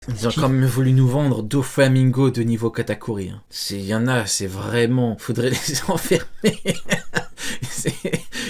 Ils ont quand même voulu nous vendre Doflamingo de niveau Katakuri. Hein. Il y en a, c'est vraiment... Faudrait les enfermer.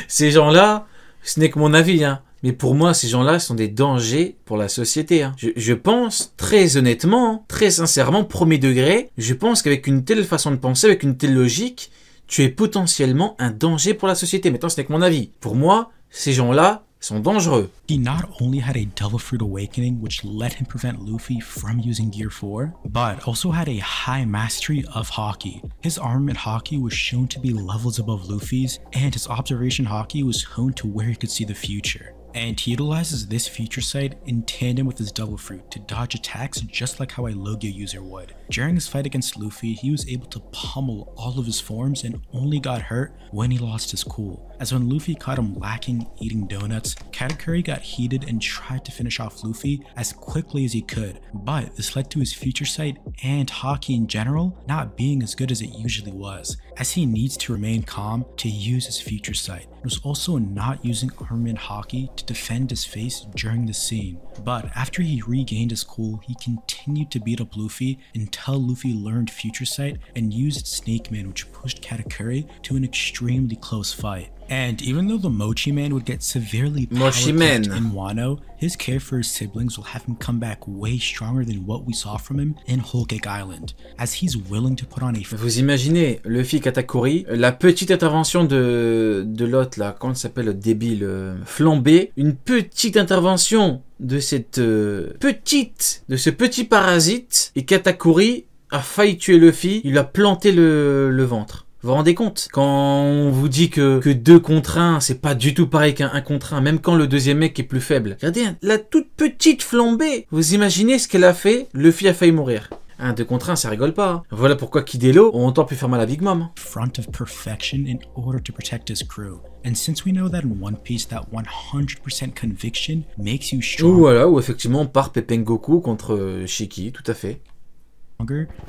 Ces gens-là, ce n'est que mon avis, hein. Mais pour moi, ces gens-là sont des dangers pour la société. Hein. Je pense, très honnêtement, très sincèrement, premier degré, je pense qu'avec une telle façon de penser, avec une telle logique, tu es potentiellement un danger pour la société. Maintenant, ce n'est que mon avis. Pour moi, ces gens-là sont dangereux. He not only had a Devil Fruit Awakening which let him prevent Luffy from using Gear 4, but also had a high mastery of Haki. His armament Haki was shown to be levels above Luffy's, and his observation Haki was honed to where he could see the future. And he utilizes this future sight in tandem with his Devil Fruit to dodge attacks just like how a Logia user would. During his fight against Luffy, he was able to pummel all of his forms and only got hurt when he lost his cool. As when Luffy caught him lacking eating donuts, Katakuri got heated and tried to finish off Luffy as quickly as he could, but this led to his future sight and Haki in general not being as good as it usually was, as he needs to remain calm to use his future sight. He was also not using armament Haki to defend his face during the scene, but after he regained his cool, he continued to beat up Luffy until Luffy learned future sight and used Snake Man, which pushed Katakuri to an extremely close fight. And even though the Mochi Man would get severely power-clipped in Wano, his care for his siblings will have him come back way stronger than what we saw from him in Whole Cake Island, as he's willing to put on a... Vous imaginez, Luffy Katakuri, la petite intervention de l'autre là, comment ça s'appelle, le débile, Flambé, une petite intervention de cette de ce petit parasite, et Katakuri a failli tuer Luffy, il a planté le ventre. Vous vous rendez compte? Quand on vous dit que 2 contre 1, c'est pas du tout pareil qu'un 1 contre 1, même quand le deuxième mec est plus faible. Regardez, la toute petite Flambée. Vous imaginez ce qu'elle a fait? Luffy a failli mourir. Un 2 contre 1, ça rigole pas. Hein. Voilà pourquoi Kidelo ont autant pu faire mal à Big Mom. Front of perfection in order to protect his crew. And since we know that in One Piece that 100% conviction makes you strong. Voilà, où effectivement on part Peppengoku contre Shiki, tout à fait.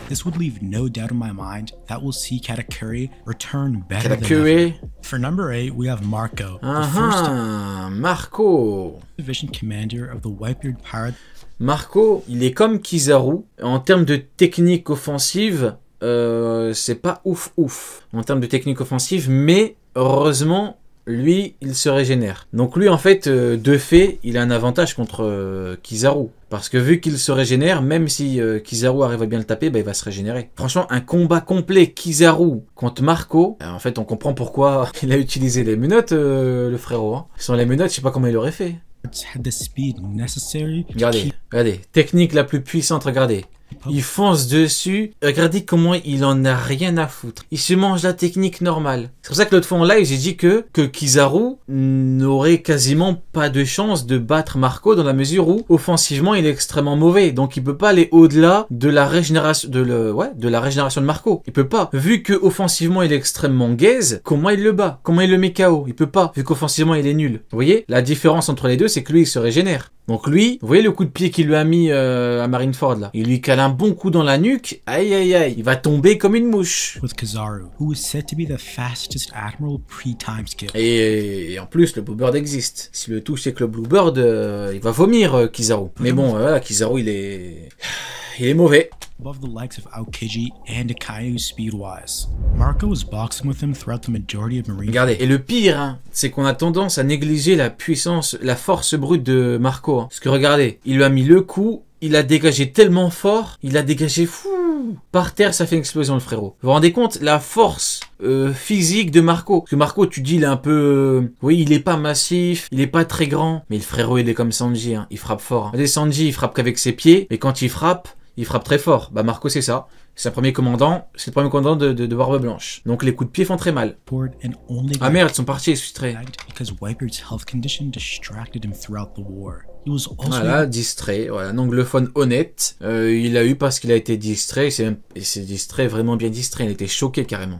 This would leave no doubt in my mind that we'll see Katakuri return better than ever. For number 8, we have Marco, the first Marco, division commander of the Whitebeard Pirate. Marco, il est comme Kizaru. En termes de technique offensive, c'est pas ouf. En termes de technique offensive, mais heureusement, lui, il se régénère. Donc lui, en fait, de fait, il a un avantage contre Kizaru. Parce que vu qu'il se régénère, même si Kizaru arrive à bien le taper, bah, il va se régénérer. Franchement, un combat complet Kizaru contre Marco, en fait, on comprend pourquoi il a utilisé les menottes, le frérot. Hein. Sans les menottes, je sais pas comment il aurait fait. Regardez, technique la plus puissante, regardez. Il fonce dessus, regardez comment il en a rien à foutre. Il se mange la technique normale. C'est pour ça que l'autre fois en live, j'ai dit que Kizaru n'aurait quasiment pas de chance de battre Marco dans la mesure où, offensivement, il est extrêmement mauvais. Donc il peut pas aller au-delà de la régénération de la régénération de Marco. Il peut pas. Vu que offensivement il est extrêmement gaze, comment il le bat? Comment il le met KO? Il peut pas, vu qu'offensivement il est nul. Vous voyez? La différence entre les deux, c'est que lui, il se régénère. Donc lui, vous voyez le coup de pied qu'il lui a mis à Marineford là? Il lui cale un bon coup dans la nuque, aïe aïe aïe, il va tomber comme une mouche. With Kizaru, who is said to be the fastest admiral pre-time skip. Et en plus, le Bluebird existe. Si le tout c'est que le Bluebird, il va vomir Kizaru. Mais bon, voilà, Kizaru il est mauvais. Above the likes of Aokiji and Akainu speed-wise. Marco was boxing with him throughout the majority of Marine. Regardez, et le pire, hein, c'est qu'on a tendance à négliger la puissance, la force brute de Marco. Hein. Parce que regardez, il lui a mis le coup, il a dégagé tellement fort, il a dégagé fou. Par terre, ça fait une explosion, le frérot. Vous vous rendez compte, la force physique de Marco. Parce que Marco, tu dis, il est un peu... oui, il est pas massif, il est pas très grand. Mais le frérot, il est comme Sanji, hein, il frappe fort. Hein. Sanji, il frappe qu'avec ses pieds, et quand il frappe très fort. Bah Marco, c'est ça. C'est le premier commandant de Barbe Blanche. Donc les coups de pied font très mal. Ah merde, ils sont partis, ils sont frustrés. Voilà, distrait. Voilà, un anglophone honnête. Il a eu parce qu'il a été distrait. Il s'est distrait, vraiment bien distrait. Il était choqué carrément.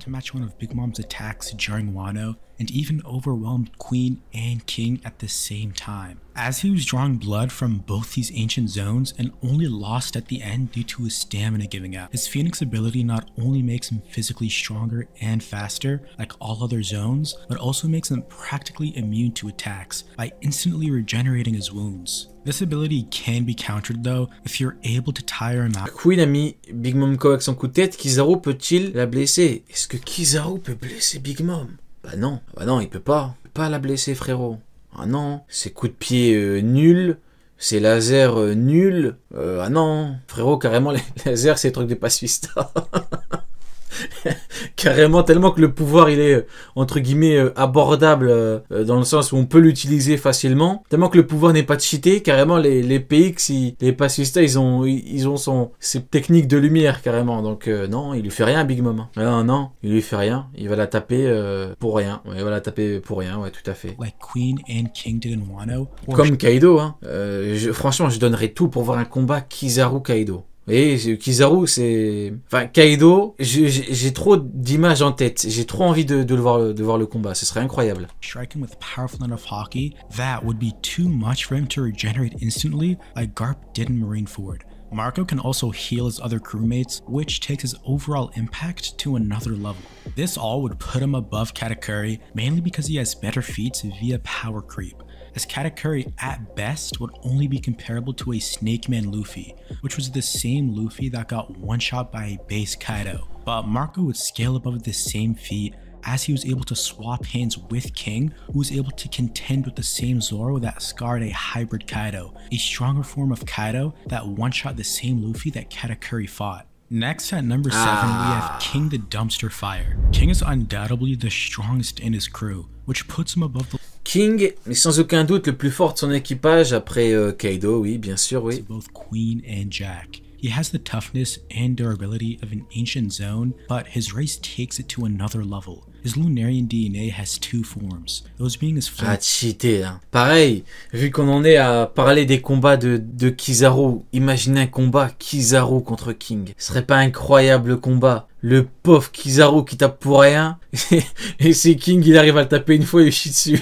and even overwhelmed Queen and King at the same time. As he was drawing blood from both these ancient zones and only lost at the end due to his stamina giving out, his Phoenix ability not only makes him physically stronger and faster like all other zones, but also makes him practically immune to attacks by instantly regenerating his wounds. This ability can be countered though if you're able to tire him out. Queen a mis Big Mom KO avec son coup de tête, Kizaru peut-il la blesser? Est-ce que Kizaru peut blesser Big Mom? Bah non, il peut pas. Il peut pas la blesser, frérot. Ah non, ses coups de pied nuls, ses lasers nuls. Ah non, frérot, carrément les lasers c'est le truc des pacifistas. Carrément, tellement que le pouvoir il est entre guillemets abordable dans le sens où on peut l'utiliser facilement, tellement que le pouvoir n'est pas cheaté. Carrément les PX, les pacifistas ils ont ses techniques de lumière carrément, donc non, il lui fait rien Big Mom. Non, il lui fait rien, il va la taper pour rien. Ouais, il va la taper pour rien, ouais, tout à fait. Like Queen and King did in Wano. Comme Kaido, hein. Franchement, je donnerais tout pour voir un combat Kizaru-Kaido. Et Kizaru, c'est... Enfin, Kaido, j'ai trop d'images en tête. J'ai trop envie de voir le combat. Ce serait incroyable. Striking with powerful enough hockey, that would be too much for him to regenerate instantly like Garp did in Marineford. Marco can also heal his other crewmates, which takes his overall impact to another level. This all would put him above Katakuri, mainly because he has better feats via power creep, as Katakuri at best would only be comparable to a Snake Man Luffy, which was the same Luffy that got one-shot by a base Kaido. But Marco would scale above this same feat as he was able to swap hands with King, who was able to contend with the same Zoro that scarred a hybrid Kaido, a stronger form of Kaido that one-shot the same Luffy that Katakuri fought. Next at number 7 we have King the Dumpster Fire. King is undoubtedly the strongest in his crew, which puts him above the King est sans aucun doute le plus fort de son équipage après Kaido, oui, bien sûr, oui. both Queen and Jack. He has the toughness and durability of an ancient zone, but his race takes it to another level. His Lunarian DNA has two forms, those being his Ah, cheaté, hein. Pareil, vu qu'on en est à parler des combats de Kizaru, imaginez un combat Kizaru contre King. Ce serait pas incroyable le combat? Le pauvre Kizaru qui tape pour rien, et c'est King, il arrive à le taper une fois et il chie dessus.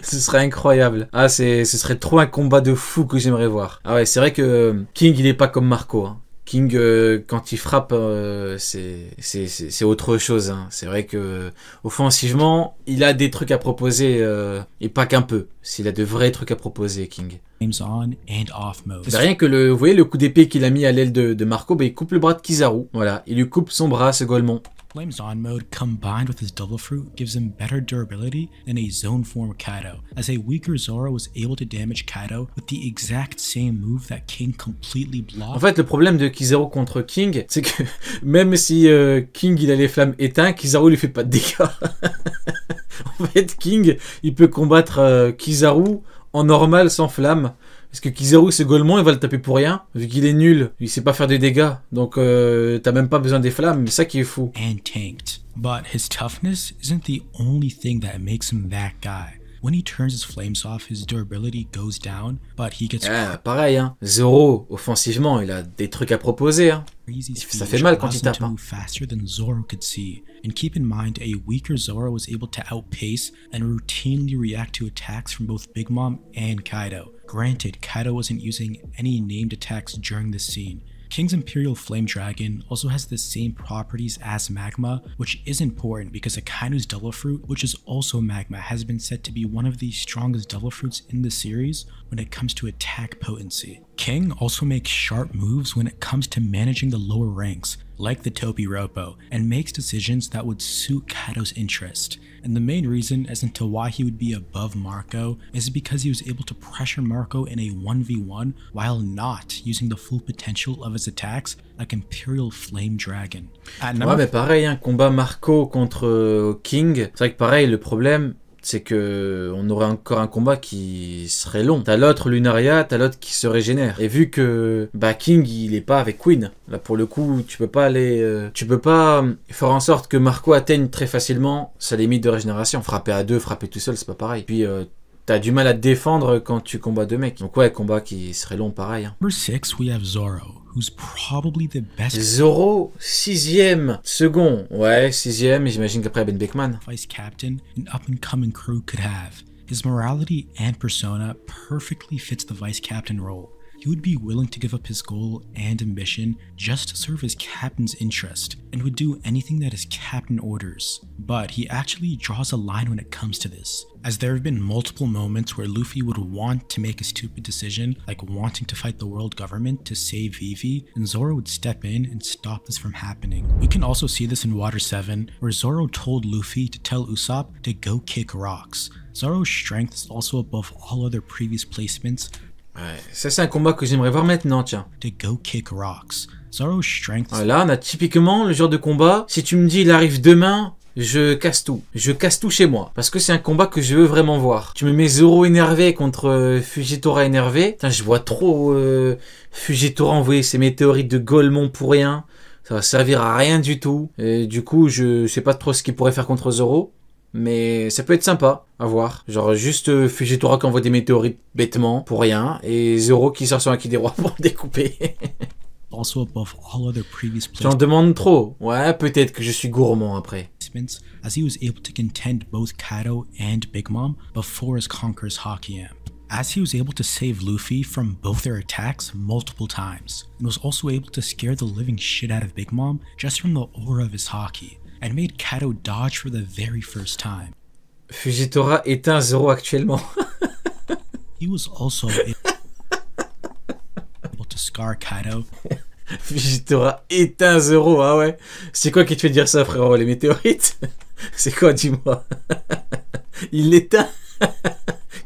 Ce serait incroyable. Ah, ce serait trop un combat de fou que j'aimerais voir. Ah ouais, c'est vrai que King, il est pas comme Marco, hein. King, quand il frappe, c'est autre chose, hein. C'est vrai que offensivement, il a des trucs à proposer, et pas qu'un peu. S'il a de vrais trucs à proposer, King. on and off mode. C'est rien que vous voyez le coup d'épée qu'il a mis à l'aile de Marco, bah, il coupe le bras de Kizaru. Voilà, il lui coupe son bras, ce Golemon. Flames on mode combined with his double fruit gives him better durability than a zone form Kaido, as a weaker Zoro was able to damage Kaido with the exact same move that King completely blocked. En fait, le problème de Kizaru contre King, c'est que même si King il a les flammes éteintes, Kizaru lui fait pas de dégâts. En fait, King, il peut combattre Kizaru en normal sans flamme. Parce que Kizaru, c'est Golemon, il va le taper pour rien. Vu qu'il est nul, il sait pas faire des dégâts. Donc t'as même pas besoin des flammes, c'est ça qui est fou. And tanked. But his toughness isn't the only thing that makes him that guy. When he turns his flames off, his durability goes down, but he gets pareil, hein. Zoro, offensivement, il a des trucs à proposer, hein. Ça fait mal quand il tape, hein. Faster than Zoro could see. And keep in mind, a weaker Zoro was able to outpace and routinely react to attacks from both Big Mom and Kaido. Granted, Kaido wasn't using any named attacks during this scene. King's Imperial Flame Dragon also has the same properties as Magma, which is important because Akainu's Double Fruit, which is also Magma, has been said to be one of the strongest Double Fruits in the series when it comes to attack potency. King also makes sharp moves when it comes to managing the lower ranks, like the Topiropo, and makes decisions that would suit Kaido's interest. And the main reason as to why he would be above Marco is because he was able to pressure Marco in a 1v1 while not using the full potential of his attacks like Imperial Flame Dragon. Ouais, mais pareil, un combat Marco contre King, c'est vrai que pareil, le problème, c'est que on aurait encore un combat qui serait long. T'as l'autre Lunaria, t'as l'autre qui se régénère. Et vu que King il est pas avec Queen, là pour le coup tu peux pas faire en sorte que Marco atteigne très facilement sa limite de régénération. Frapper à deux, frapper tout seul, c'est pas pareil. Puis t'as du mal à te défendre quand tu combats deux mecs. Donc ouais, combat qui serait long pareil, hein. Number 6 we have Zoro, who's probably the best Zoro, 6e, second. Ouais, 6e, et j'imagine qu'après Ben Beckman. vice captain an up-and-coming crew could have. His morality and persona perfectly fits the vice captain role. He would be willing to give up his goal and ambition just to serve his captain's interest, and would do anything that his captain orders. But he actually draws a line when it comes to this, as there have been multiple moments where Luffy would want to make a stupid decision, like wanting to fight the world government to save Vivi, and Zoro would step in and stop this from happening. We can also see this in Water 7, where Zoro told Luffy to tell Usopp to go kick rocks. Zoro's strength is also above all other previous placements. Ouais, ça c'est un combat que j'aimerais voir maintenant, tiens. To go kick rocks. Zoro's strength. Là, on a typiquement le genre de combat, si tu me dis il arrive demain, je casse tout. Je casse tout chez moi. Parce que c'est un combat que je veux vraiment voir. Tu me mets Zoro énervé contre Fujitora énervé. Putain, je vois trop Fujitora envoyer ses météorites de Golemon pour rien. Ça va servir à rien du tout. Et du coup, je sais pas trop ce qu'il pourrait faire contre Zoro. Mais ça peut être sympa à voir. Genre juste Fujitora qui envoie des météorites bêtement pour rien. Et Zoro qui sort son Haki des Rois pour le découper. Also above all other previous J'en demande trop. Ouais, peut-être que je suis gourmand après. As he was able to contend both Kaido and Big Mom before his Conqueror's Haki Amp. As he was able to save Luffy from both their attacks multiple times, and was also able to scare the living shit out of Big Mom just from the aura of his Haki, and made Kaido dodge for the very first time. Fujitora éteint Zoro actuellement. He was also able to scar Kaido. Fujitora éteint Zoro, ah ouais. C'est quoi qui te fait dire ça, frérot? Les météorites? C'est quoi, dis-moi? Il l'éteint.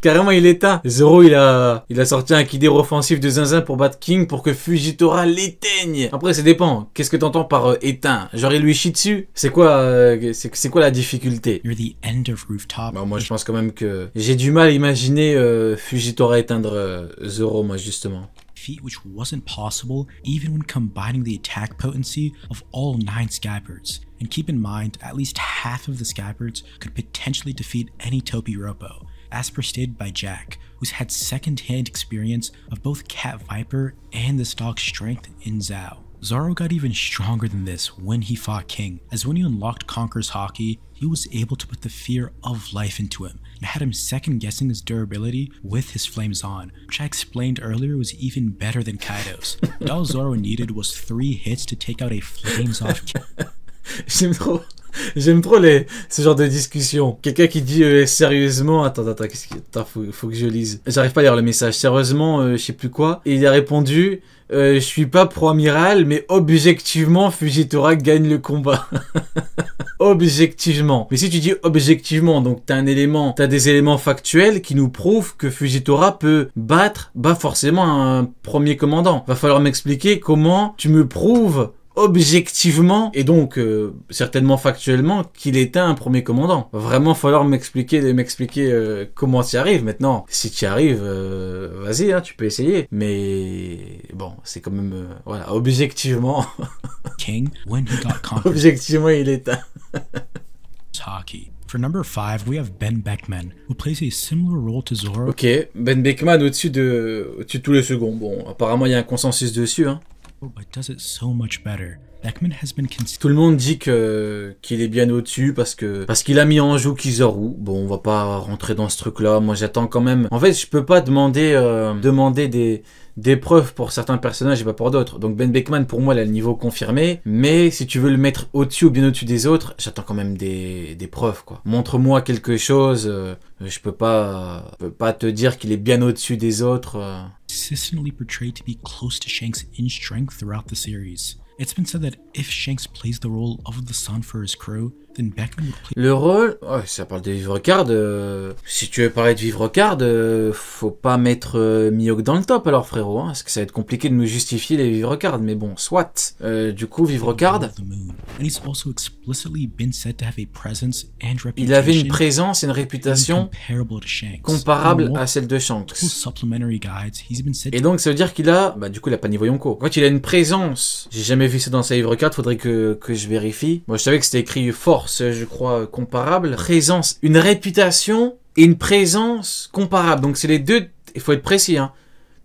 Carrément, il l'éteint. Zoro, il a sorti un Kidero offensif de zinzin pour battre King pour que Fujitora l'éteigne. Après, ça dépend. Qu'est-ce que t'entends par éteint? Genre, il lui chie dessus? C'est quoi, c'est quoi la difficulté? You're the end of Rooftop. Bah, moi, je pense quand même que j'ai du mal à imaginer Fujitora éteindre Zoro, moi, justement. Feat which wasn't possible even when combining the attack potency of all 9 scabbards. And keep in mind, at least half of the scabbards could potentially defeat any Topiropo, as per stated by Jack, who's had second-hand experience of both Cat Viper and the stock strength in Zao. Zoro got even stronger than this when he fought King, as when he unlocked Conqueror's Haki, he was able to put the fear of life into him, and had him second-guessing his durability with his Flames On, which I explained earlier was even better than Kaido's. And all Zoro needed was 3 hits to take out a Flames Off. J'aime trop ce genre de discussion. Quelqu'un qui dit sérieusement, attends, faut que je lise. J'arrive pas à lire le message. Sérieusement, je sais plus quoi. Et il a répondu, je suis pas pro-amiral, mais objectivement, Fujitora gagne le combat. Objectivement. Mais si tu dis objectivement, donc t'as des éléments factuels qui nous prouvent que Fujitora peut battre, forcément un premier commandant. Va falloir m'expliquer comment tu me prouves objectivement, et donc certainement factuellement, qu'il était un premier commandant. Va vraiment falloir m'expliquer comment tu y arrives. Maintenant, si tu y arrives, vas-y, hein, tu peux essayer. Mais bon, c'est quand même, voilà, objectivement. King, when he got conquered. Objectivement, il est un. Haki. For number 5, we have Ben Beckman, who plays a similar role to Zoro. Ok, Ben Beckman au-dessus de tous les seconds. Bon, apparemment, il y a un consensus dessus, hein. But does it so much better. Beckman has been Tout le monde dit qu'il est bien au-dessus parce qu'il a mis en joue Kizaru. Bon, on va pas rentrer dans ce truc-là. Moi, j'attends quand même. En fait, je peux pas demander des preuves pour certains personnages et pas pour d'autres. Donc Ben Beckman, pour moi, il a le niveau confirmé. Mais si tu veux le mettre au-dessus ou bien au-dessus des autres, j'attends quand même des preuves, quoi. Montre-moi quelque chose. Je peux pas te dire qu'il est bien au-dessus des autres. Consistently portrayed to be close to Shanks in strength throughout the series. It's been said that if Shanks plays the role of the sun for his crew, then Beckman would play... Le rôle... Oh, ça parle de Vivre Card. Si tu veux parler de Vivre Card, faut pas mettre Mihawk dans le top alors, frérot. Hein, parce que ça va être compliqué de nous justifier les Vivre Card. Mais bon, soit. Du coup, Vivre Card... Il avait une présence et une réputation comparable à celle de Shanks. Et donc, ça veut dire qu'il a... Bah, du coup, il a pas niveau Yonko. En fait, il a une présence. J'ai jamais vu ça dans sa Vivre Card. Faudrait que je vérifie. Moi, je savais que c'était écrit force, je crois, comparable. Présence, une réputation et une présence comparable. Donc c'est les deux, il faut être précis, hein.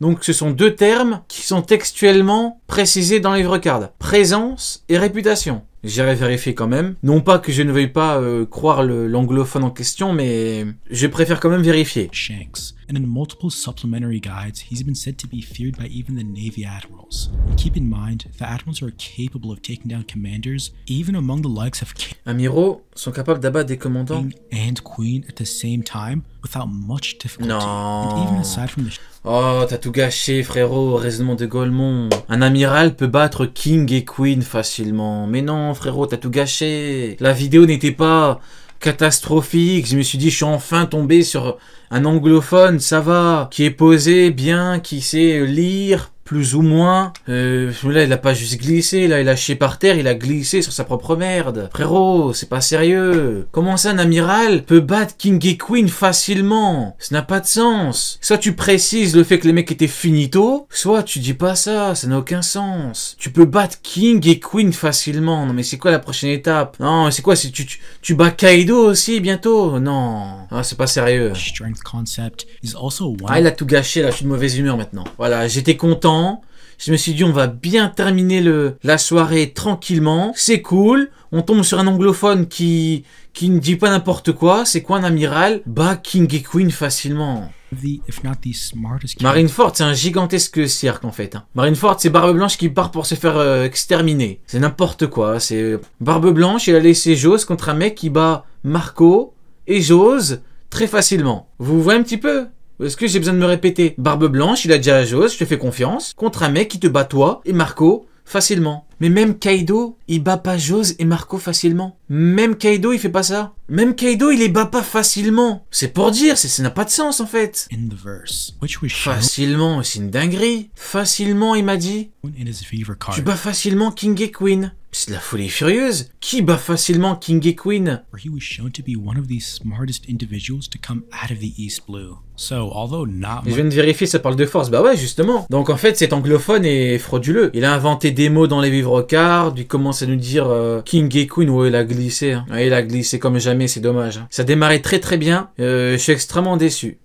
Donc ce sont deux termes qui sont textuellement précisés dans les livres cards. Présence et réputation. J'irai vérifier quand même. Non pas que je ne veuille pas croire l'anglophone en question, mais je préfère quand même vérifier. Shanks, and in multiple supplementary guides, he's been said to be feared by even the Navy admirals. And keep in mind, the admirals are capable of taking down commanders, even among the likes of Amiraux sont capables d'abattre des commandants. King and Queen at the same time, without much difficulty. Non. And even aside from the Oh, t'as tout gâché, frérot, raisonnement de Golemont. Un amiral peut battre King et Queen facilement. Mais non, frérot, t'as tout gâché. La vidéo n'était pas catastrophique. Je me suis dit, je suis enfin tombé sur un anglophone, ça va, qui est posé bien, qui sait lire, plus ou moins. Là, il a pas juste glissé, là, il a lâché par terre, il a glissé sur sa propre merde. Frérot, c'est pas sérieux. Comment ça, un amiral peut battre King et Queen facilement? Ça n'a pas de sens. Soit tu précises le fait que les mecs étaient finito, soit tu dis pas ça n'a aucun sens. Tu peux battre King et Queen facilement. Non, mais c'est quoi la prochaine étape? Non, c'est quoi, tu bats Kaido aussi bientôt? Non. Ah, c'est pas sérieux. strength concept is also one. Ah, il a tout gâché, là, je suis de mauvaise humeur maintenant. Voilà, j'étais content. Je me suis dit, on va bien terminer la soirée tranquillement. C'est cool. On tombe sur un anglophone qui ne dit pas n'importe quoi. C'est quoi un amiral? Bat King et Queen facilement. If not the smartest Marineford, c'est un gigantesque cirque en fait. Marineford, c'est Barbe Blanche qui part pour se faire exterminer. C'est n'importe quoi. C'est Barbe Blanche, il a laissé Jose contre un mec qui bat Marco et Jose très facilement. Vous voyez un petit peu? Est-ce que j'ai besoin de me répéter? Barbe Blanche, il a déjà Jose, je te fais confiance, contre un mec qui te bat toi et Marco facilement. Mais même Kaido, il bat pas Jose et Marco facilement. Même Kaido, il fait pas ça. Même Kaido, il les bat pas facilement. C'est pour dire, ça n'a pas de sens en fait. in the verse, which was shown Facilement, c'est une dinguerie. Facilement, il m'a dit. in his favorite card, Tu bats facilement King et Queen. C'est de la folie furieuse. Qui bat facilement King et Queen? where he was shown to be one of the smartest individuals to come out of the East Blue. So, although not Je viens de vérifier, ça parle de force. Bah ouais, justement. Donc en fait, cet anglophone est frauduleux. Il a inventé des mots dans les livres cards. Il commence à nous dire King et Queen. Ouais, il a glissé. Hein. Ouais, il a glissé comme jamais, c'est dommage. Hein. Ça démarrait très très bien. Je suis extrêmement déçu.